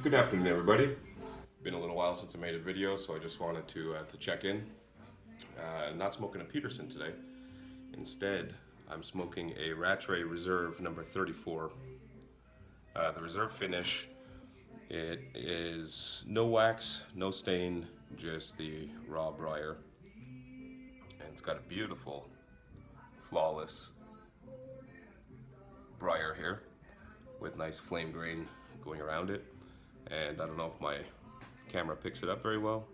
Good afternoon, everybody. Been a little while since I made a video, so I just wanted to check in. Not smoking a Peterson today. Instead, I'm smoking a Rattray Reserve number 34. The Reserve finish, it is no wax, no stain, just the raw briar. And it's got a beautiful, flawless briar here with nice flame grain going around it. And I don't know if my camera picks it up very well.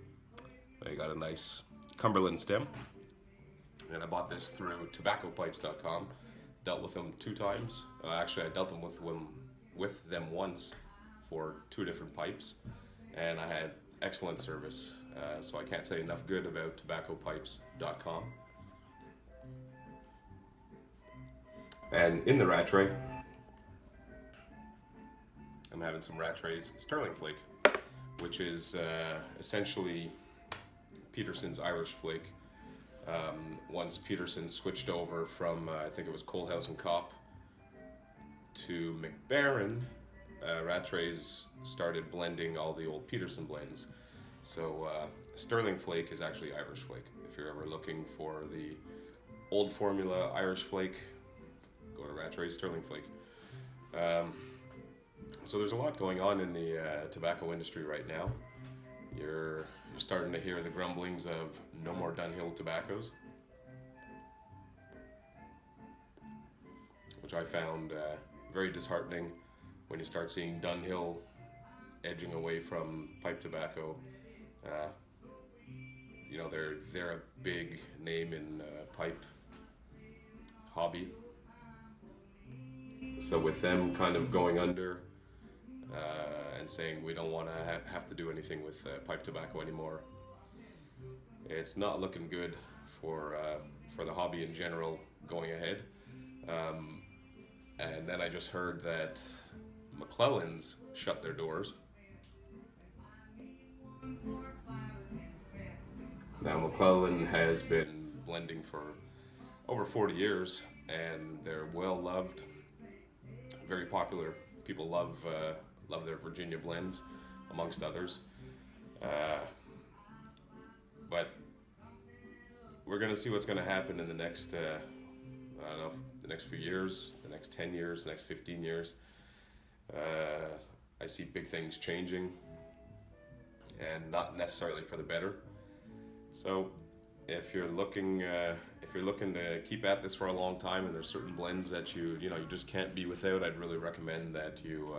I got a nice Cumberland stem, and I bought this through tobaccopipes.com. Dealt with them 2 times. Actually, I dealt with them once for 2 different pipes, and I had excellent service. So I can't say enough good about tobaccopipes.com. And in the Rattray, I'm having some Rattray's Sterling Flake, which is essentially Peterson's Irish Flake. Once Peterson switched over from, I think it was Coalhouse and Cop to McBaron, Rattray's started blending all the old Peterson blends. So Sterling Flake is actually Irish Flake. If you're ever looking for the old formula Irish Flake, go to Rattray's Sterling Flake. So there's a lot going on in the tobacco industry right now. You're starting to hear the grumblings of no more Dunhill tobaccos, which I found very disheartening when you start seeing Dunhill edging away from pipe tobacco. You know, they're a big name in pipe hobby. So with them kind of going under, and saying we don't want to have to do anything with pipe tobacco anymore, it's not looking good for the hobby in general going ahead. And then I just heard that McClellans shut their doors. Now McClellan has been blending for over 40 years, and they're well loved, very popular. People love their Virginia blends, amongst others. But we're going to see what's going to happen in the next, I don't know, the next few years, the next 10 years, the next 15 years. I see big things changing, and not necessarily for the better. So if you're looking to keep at this for a long time, and there's certain blends that you just can't be without, I'd really recommend that you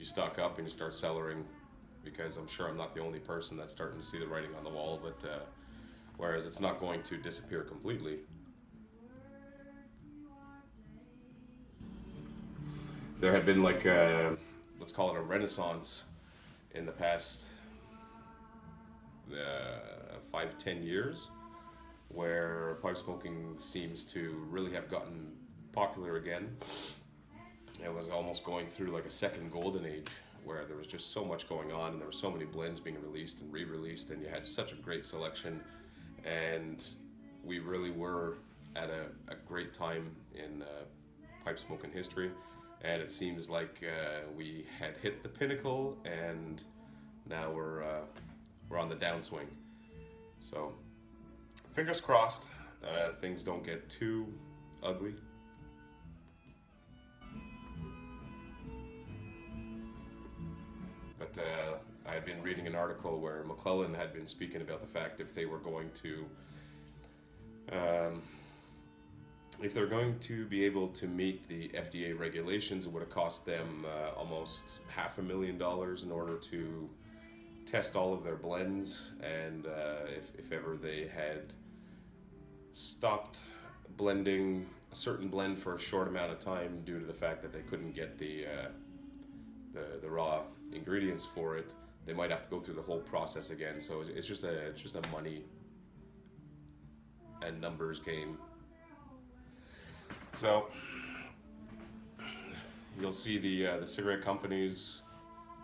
stock up and you start cellaring, because I'm sure I'm not the only person that's starting to see the writing on the wall. But whereas it's not going to disappear completely, there had been like let's call it a renaissance in the past 5-10 years, where pipe smoking seems to really have gotten popular again. It was almost going through like a second golden age, where there was just so much going on, and there were so many blends being released and re-released, and you had such a great selection, and we really were at a great time in pipe smoking history. And it seems like we had hit the pinnacle, and now we're on the downswing. So fingers crossed, things don't get too ugly. But I had been reading an article where McClellan had been speaking about the fact if they're going to be able to meet the FDA regulations, it would have cost them almost $500,000 in order to test all of their blends. And if ever they had stopped blending a certain blend for a short amount of time due to the fact that they couldn't get the raw ingredients for it, they might have to go through the whole process again. So it's just a money and numbers game. So you'll see the cigarette companies,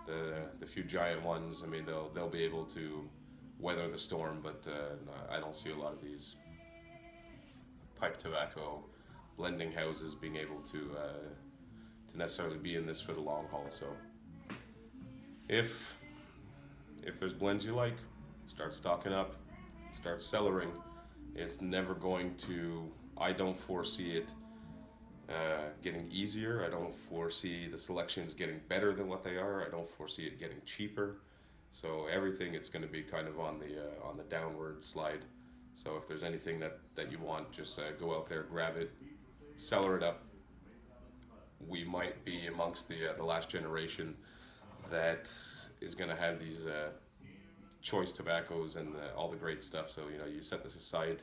the few giant ones. I mean, they'll be able to weather the storm, but I don't see a lot of these pipe tobacco blending houses being able to to necessarily be in this for the long haul. So if there's blends you like, start stocking up, start cellaring. It's never going to. I don't foresee it getting easier. I don't foresee the selections getting better than what they are. I don't foresee it getting cheaper. So everything, it's going to be kind of on the downward slide. So if there's anything that you want, just go out there, grab it, cellar it up. We might be amongst the last generation that is going to have these choice tobaccos and all the great stuff. So you set this aside,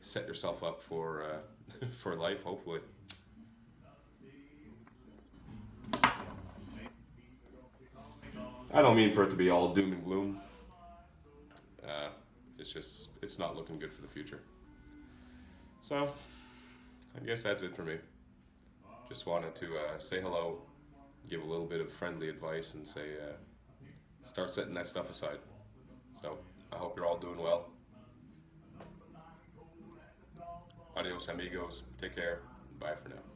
set yourself up for for life, hopefully. I don't mean for it to be all doom and gloom. Uh, it's not looking good for the future. So I guess that's it for me. Just wanted to say hello, give a little bit of friendly advice, and say start setting that stuff aside. So I hope you're all doing well. Adios, amigos. Take care. Bye for now.